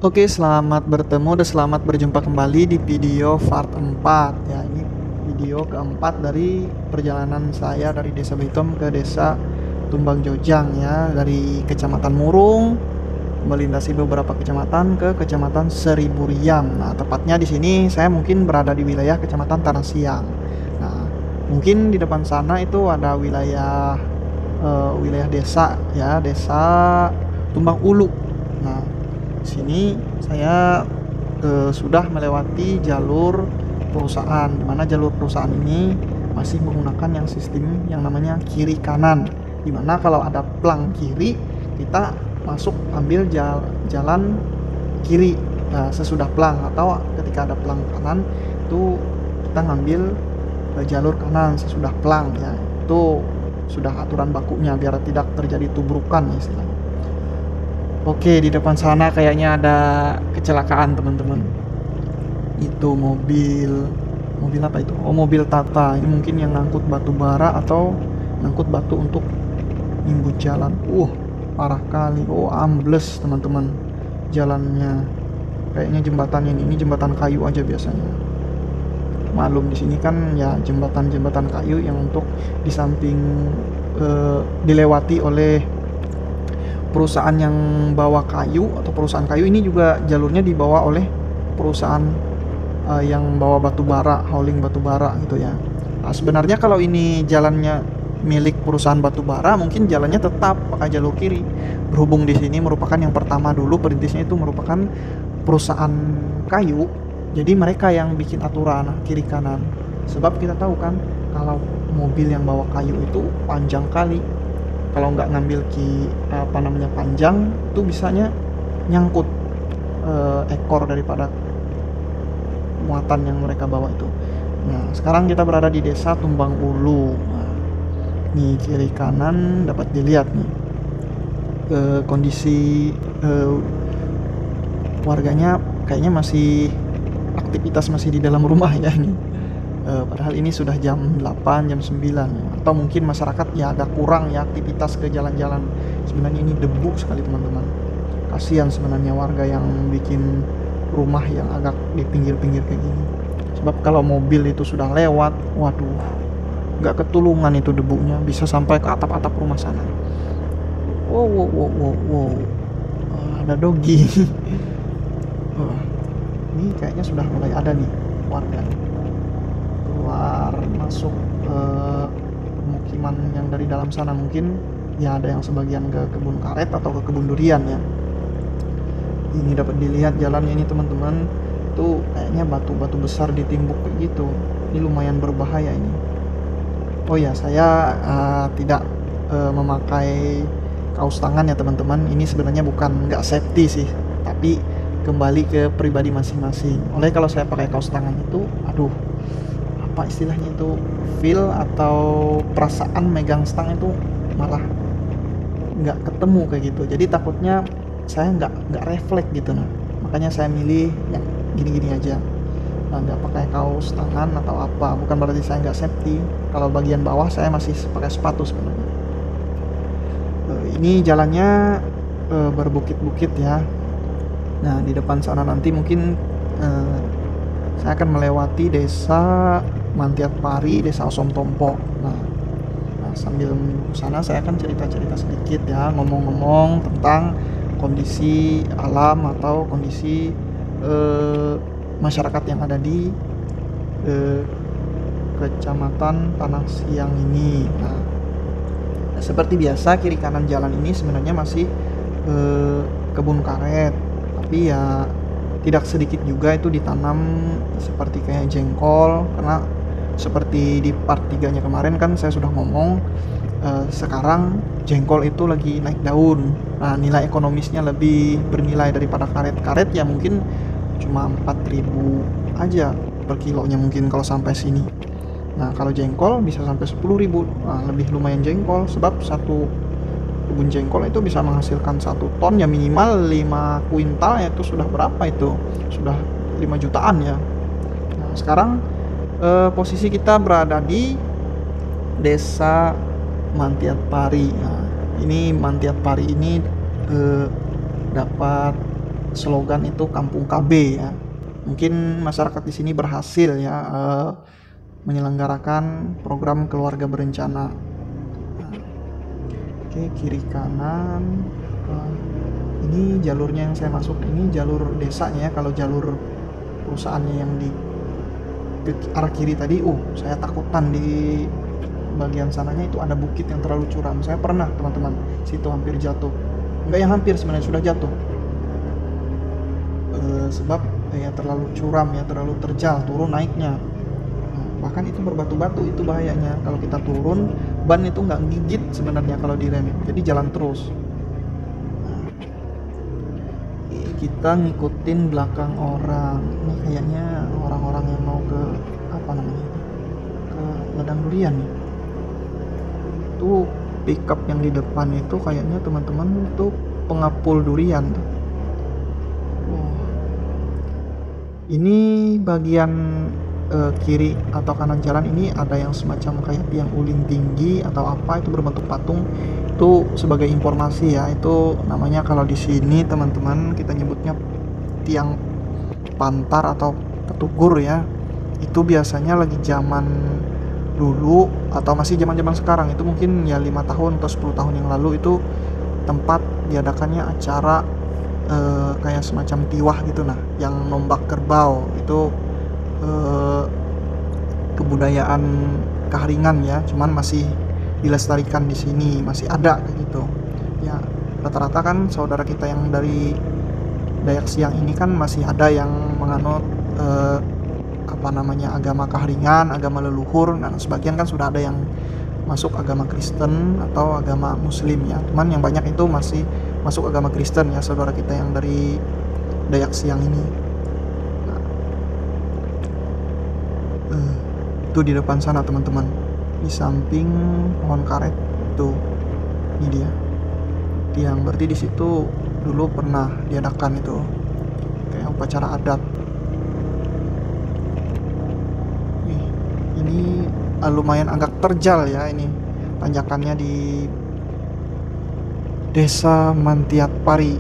Oke, selamat bertemu dan selamat berjumpa kembali di video part 4 ya. Ini video keempat dari perjalanan saya dari Desa Betom ke Desa Tumbang Jojang ya, dari Kecamatan Murung melintasi beberapa kecamatan ke Kecamatan Seribu Riam. Nah, tepatnya di sini saya mungkin berada di wilayah Kecamatan Tanah Siang. Nah, mungkin di depan sana itu ada wilayah desa ya, Desa Tumbang Ulu. Nah, sini saya sudah melewati jalur perusahaan, di mana jalur perusahaan ini masih menggunakan yang sistem yang namanya kiri kanan, di mana kalau ada plang kiri kita masuk ambil jalan kiri sesudah plang, atau ketika ada plang kanan itu kita ngambil jalur kanan sesudah plang ya. Itu sudah aturan bakunya biar tidak terjadi tubrukan istilahnya. Oke, di depan sana kayaknya ada kecelakaan, teman-teman. Itu mobil apa itu? Oh, mobil Tata. Ini mungkin yang ngangkut batu bara atau ngangkut batu untuk nimbun jalan. Parah kali. Oh, ambles, teman-teman. Jalannya. Kayaknya jembatannya ini jembatan kayu aja biasanya. Malum di sini kan ya jembatan-jembatan kayu yang untuk di samping dilewati oleh perusahaan yang bawa kayu atau perusahaan kayu. Ini juga jalurnya dibawa oleh perusahaan yang bawa batu bara, hauling batu bara gitu ya. Nah, sebenarnya kalau ini jalannya milik perusahaan batu bara, mungkin jalannya tetap pakai jalur kiri. Berhubung di sini merupakan yang pertama dulu perintisnya itu merupakan perusahaan kayu, jadi mereka yang bikin aturan kiri kanan. Sebab kita tahu kan kalau mobil yang bawa kayu itu panjang kali. Kalau nggak ngambil panjang itu bisanya nyangkut ekor daripada muatan yang mereka bawa itu. Nah, sekarang kita berada di Desa Tumbang Ulu. Nah, nih kiri kanan dapat dilihat nih kondisi warganya kayaknya masih aktivitas masih di dalam rumah ya ini. Padahal ini sudah jam 8, jam 9 ya. Atau mungkin masyarakat ya agak kurang ya aktivitas ke jalan-jalan. Sebenarnya ini debu sekali, teman-teman. Kasihan sebenarnya warga yang bikin rumah yang agak di pinggir-pinggir kayak gini. Sebab kalau mobil itu sudah lewat, waduh, nggak ketulungan itu debunya, bisa sampai ke atap-atap rumah sana. Wow. Ada dogi. Ini kayaknya sudah mulai ada nih warga keluar masuk ke pemukiman yang dari dalam sana. Mungkin ya ada yang sebagian ke kebun karet atau ke kebun durian ya. Ini dapat dilihat jalannya ini, teman-teman. Tuh kayaknya batu-batu besar ditimbuk kayak gitu. Ini lumayan berbahaya ini. Oh ya, saya tidak memakai kaos tangan ya, teman-teman. Ini sebenarnya bukan nggak safety sih, tapi kembali ke pribadi masing-masing. Oleh kalau saya pakai kaos tangan itu, aduh, apa istilahnya itu, feel atau perasaan megang stang itu malah nggak ketemu kayak gitu. Jadi takutnya saya nggak refleks gitu. Nah, makanya saya milih yang gini-gini aja. Nah, nggak pakai kaos tangan atau apa. Bukan berarti saya nggak safety. Kalau bagian bawah saya masih pakai sepatu sebenarnya. Ini jalannya berbukit-bukit ya. Nah, di depan sana nanti mungkin saya akan melewati Desa Mantiat Pari, Desa Osom Tompo. Nah, sambil menuju sana saya akan cerita-cerita sedikit ya, ngomong-ngomong tentang kondisi alam atau kondisi masyarakat yang ada di Kecamatan Tanah Siang ini. Nah, seperti biasa kiri kanan jalan ini sebenarnya masih kebun karet, tapi ya tidak sedikit juga itu ditanam seperti kayak jengkol, karena seperti di part 3-nya kemarin kan saya sudah ngomong sekarang jengkol itu lagi naik daun. Nah, nilai ekonomisnya lebih bernilai daripada karet ya, mungkin cuma 4.000 aja per kilonya mungkin kalau sampai sini. Nah, kalau jengkol bisa sampai 10.000. Nah, lebih lumayan jengkol, sebab satu kebun jengkol itu bisa menghasilkan 1 ton ya, minimal 5 kuintal ya. Itu sudah berapa itu? Sudah 5 jutaan ya. Nah, sekarang posisi kita berada di Desa Mantiat Pari. Nah, ini Mantiat Pari ini dapat slogan itu Kampung KB ya. Mungkin masyarakat di sini berhasil ya menyelenggarakan program keluarga berencana. Oke, kiri kanan. Ini jalurnya yang saya masuk, ini jalur desanya ya. Kalau jalur perusahaannya yang di arah kiri tadi, saya takutan di bagian sananya itu ada bukit yang terlalu curam. Saya pernah teman-teman, situ hampir jatuh. Enggak yang hampir, sebenarnya sudah jatuh. Sebab ya terlalu curam ya, terlalu terjal turun naiknya. Bahkan itu berbatu-batu, itu bahayanya. Kalau kita turun, ban itu nggak gigit sebenarnya kalau direm, jadi jalan terus. Kita ngikutin belakang orang. Ini kayaknya orang-orang yang mau ke ke ladang durian nih. Itu pickup yang di depan itu kayaknya teman-teman itu pengapul durian tuh. Ini bagian kiri atau kanan jalan ini ada yang semacam kayak tiang ulin tinggi atau apa, itu berbentuk patung. Itu sebagai informasi ya, itu namanya kalau di sini teman-teman kita nyebutnya tiang pantar atau petugur ya. Itu biasanya lagi zaman dulu atau masih zaman-zaman sekarang, itu mungkin ya 5 tahun atau 10 tahun yang lalu, itu tempat diadakannya acara kayak semacam tiwah gitu, nah yang nombak kerbau. Itu kebudayaan Kaharingan ya, cuman masih dilestarikan di sini, masih ada kayak gitu ya. Rata-rata kan saudara kita yang dari Dayak Siang ini kan masih ada yang menganut agama Kaharingan, agama leluhur. Nah, sebagian kan sudah ada yang masuk agama Kristen atau agama Muslim ya. Cuman yang banyak itu masih masuk agama Kristen ya, saudara kita yang dari Dayak Siang ini. Itu di depan sana teman-teman, di samping pohon karet tuh, ini dia tiang. Berarti di situ dulu pernah diadakan itu kayak upacara adat. Ini lumayan agak terjal ya, ini tanjakannya di Desa Mantiat Pari.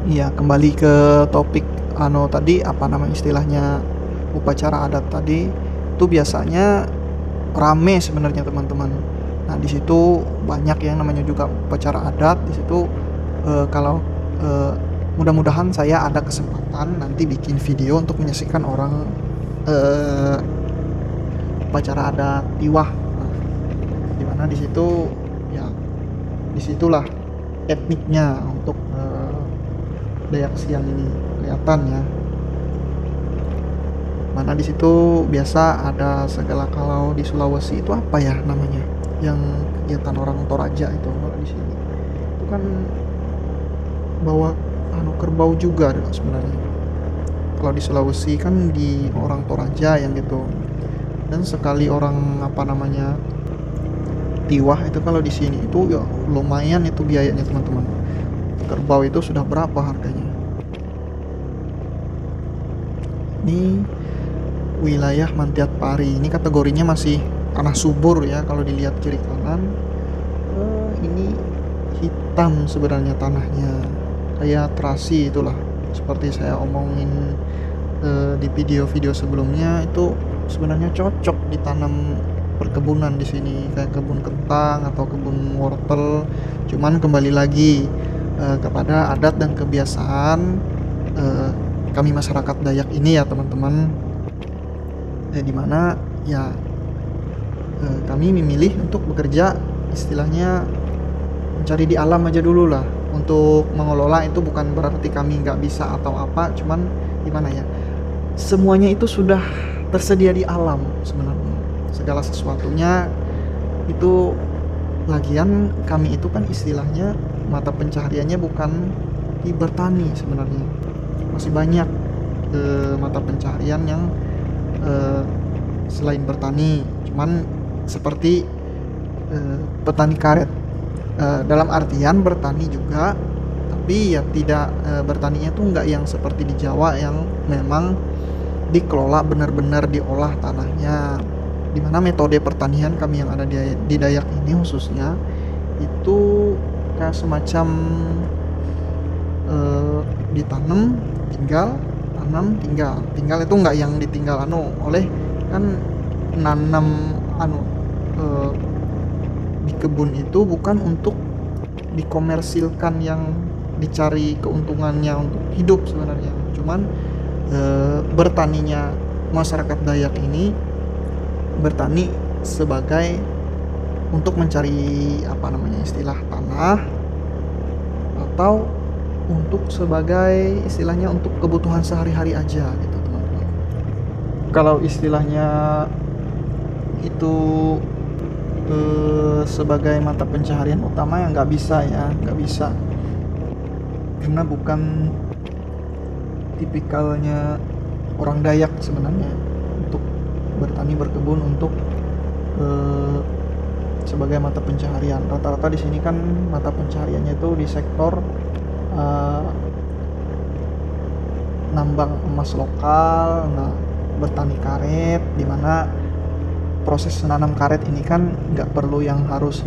Iya, kembali ke topik tadi, istilahnya upacara adat tadi itu biasanya rame sebenarnya teman-teman. Nah, di situ banyak yang namanya juga upacara adat di situ. Kalau mudah-mudahan saya ada kesempatan nanti bikin video untuk menyaksikan orang upacara adat tiwah. Nah, dimana di situ ya, disitulah etniknya untuk Dayak Siang ini kelihatan ya. Mana di situ biasa ada segala. Kalau di Sulawesi itu apa ya namanya, yang kegiatan orang Toraja itu. Kalau di sini itu kan bawa kerbau juga sebenarnya. Kalau di Sulawesi kan di orang Toraja yang gitu. Dan sekali orang tiwah itu kalau di sini itu ya lumayan itu biayanya teman-teman. Kerbau itu sudah berapa harganya. Ini wilayah Mantiat Pari, ini kategorinya masih tanah subur ya. Kalau dilihat kiri kanan, ini hitam sebenarnya tanahnya, kayak terasi itulah, seperti saya omongin di video-video sebelumnya. Itu sebenarnya cocok ditanam perkebunan di sini, kayak kebun kentang atau kebun wortel. Cuman kembali lagi kepada adat dan kebiasaan kami masyarakat Dayak ini ya teman-teman, dimana ya kami memilih untuk bekerja istilahnya mencari di alam aja dulu lah. Untuk mengelola itu bukan berarti kami nggak bisa atau apa, cuman gimana ya, semuanya itu sudah tersedia di alam sebenarnya, segala sesuatunya itu. Lagian kami itu kan istilahnya mata pencahariannya bukan di bertani sebenarnya, masih banyak mata pencaharian yang selain bertani. Cuman seperti petani karet, dalam artian bertani juga, tapi ya tidak bertaninya tuh nggak yang seperti di Jawa yang memang dikelola benar-benar diolah tanahnya. Dimana metode pertanian kami yang ada di Dayak ini khususnya itu kayak semacam ditanam tinggal, tanam tinggal itu nggak yang ditinggal oleh kan nanam di kebun itu bukan untuk dikomersilkan yang dicari keuntungannya untuk hidup sebenarnya, cuman bertaninya masyarakat Dayak ini bertani sebagai untuk mencari istilah tanah, atau untuk sebagai istilahnya untuk kebutuhan sehari-hari aja gitu teman-teman. Kalau istilahnya itu sebagai mata pencaharian utama ya nggak bisa, karena bukan tipikalnya orang Dayak sebenarnya untuk bertani berkebun untuk sebagai mata pencaharian. Rata-rata di sini kan mata pencahariannya itu di sektor nambang emas lokal, bertani karet, dimana proses menanam karet ini kan nggak perlu yang harus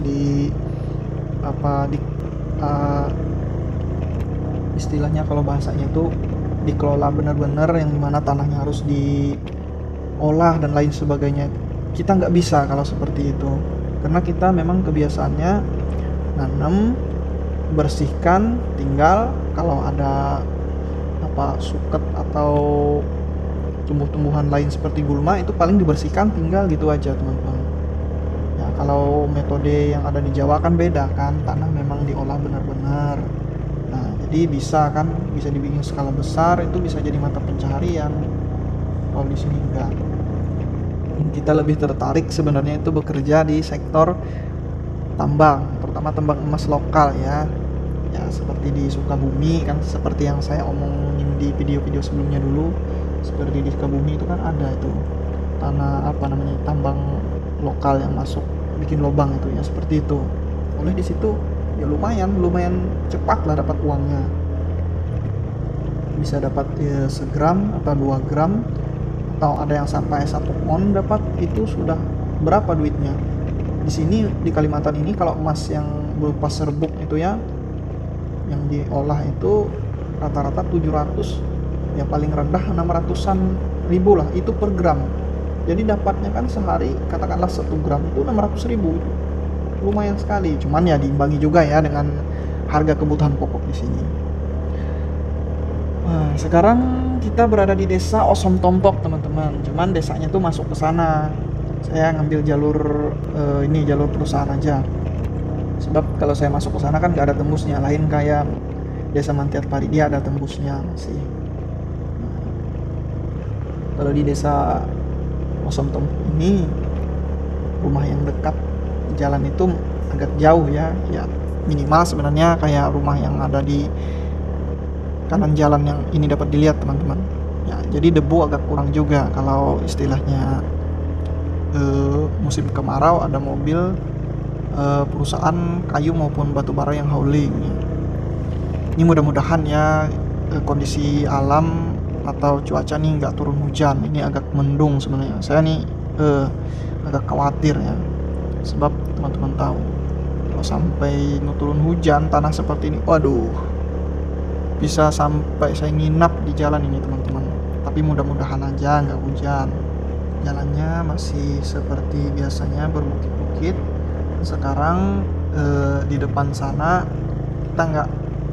istilahnya kalau bahasanya itu dikelola benar-benar, yang dimana tanahnya harus diolah dan lain sebagainya. Kita nggak bisa kalau seperti itu, karena kita memang kebiasaannya nanam, bersihkan, tinggal kalau ada suket atau tumbuh-tumbuhan lain seperti gulma itu paling dibersihkan, tinggal gitu aja teman-teman ya. Kalau metode yang ada di Jawa kan beda kan, tanah memang diolah benar-benar. Nah jadi bisa dibikin skala besar, itu bisa jadi mata pencaharian. Kalau di sini enggak, kita lebih tertarik sebenarnya itu bekerja di sektor tambang, terutama tambang emas lokal ya seperti di Sukabumi kan, seperti yang saya omongin di video-video sebelumnya dulu. Seperti di Sukabumi itu kan ada itu tanah tambang lokal yang masuk bikin lubang itu ya, seperti itu. Oleh di situ ya lumayan cepat lah dapat uangnya, bisa dapat segram atau 2 gram, atau ada yang sampai 1 on dapat, itu sudah berapa duitnya. Di sini di Kalimantan ini kalau emas yang berupa serbuk itu ya, yang diolah itu rata-rata 700, ya paling rendah 600-an ribu lah itu per gram. Jadi dapatnya kan sehari katakanlah 1 gram itu 600 ribu, lumayan sekali. Cuman ya diimbangi juga ya dengan harga kebutuhan pokok di sini. Nah, sekarang kita berada di desa Osom Tompok teman-teman, cuman desanya tuh masuk ke sana. Saya ngambil jalur jalur perusahaan aja, sebab kalau saya masuk ke sana kan gak ada tembusnya, lain kayak desa Mantiat Pari, dia ada tembusnya masih. Kalau di desa Osom Tompok ini rumah yang dekat jalan itu agak jauh ya minimal sebenarnya kayak rumah yang ada di kanan jalan yang ini dapat dilihat teman-teman ya. Jadi debu agak kurang juga kalau istilahnya musim kemarau ada mobil perusahaan kayu maupun batu bara yang hauling. Ini mudah-mudahan ya kondisi alam atau cuaca nih nggak turun hujan. Ini agak mendung sebenarnya. Saya nih agak khawatir ya, sebab teman-teman tahu kalau sampai turun hujan tanah seperti ini, waduh, bisa sampai saya nginap di jalan ini teman-teman. Tapi mudah-mudahan aja nggak hujan. Jalannya masih seperti biasanya berbukit-bukit. Sekarang di depan sana kita nggak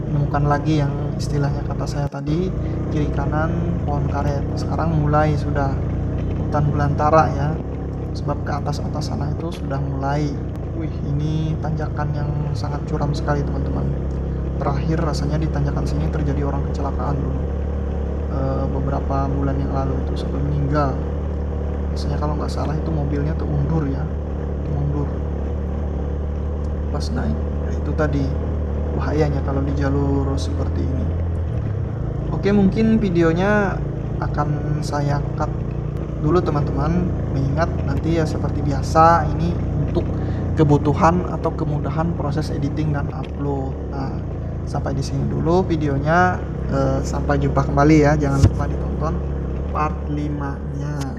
menemukan lagi yang istilahnya kata saya tadi kiri kanan pohon karet. Sekarang mulai sudah hutan belantara ya, sebab ke atas sana itu sudah mulai. Wih, ini tanjakan yang sangat curam sekali teman-teman. Terakhir rasanya di tanjakan sini terjadi orang kecelakaan dulu beberapa bulan yang lalu, itu sampai meninggal. Biasanya kalau nggak salah itu mobilnya tuh mundur pas naik. Nah, itu tadi bahayanya kalau di jalur seperti ini. Oke, mungkin videonya akan saya cut dulu teman-teman, mengingat nanti ya seperti biasa ini untuk kebutuhan atau kemudahan proses editing dan upload. Nah, sampai di sini dulu videonya. Sampai jumpa kembali ya, jangan lupa ditonton part 5-nya.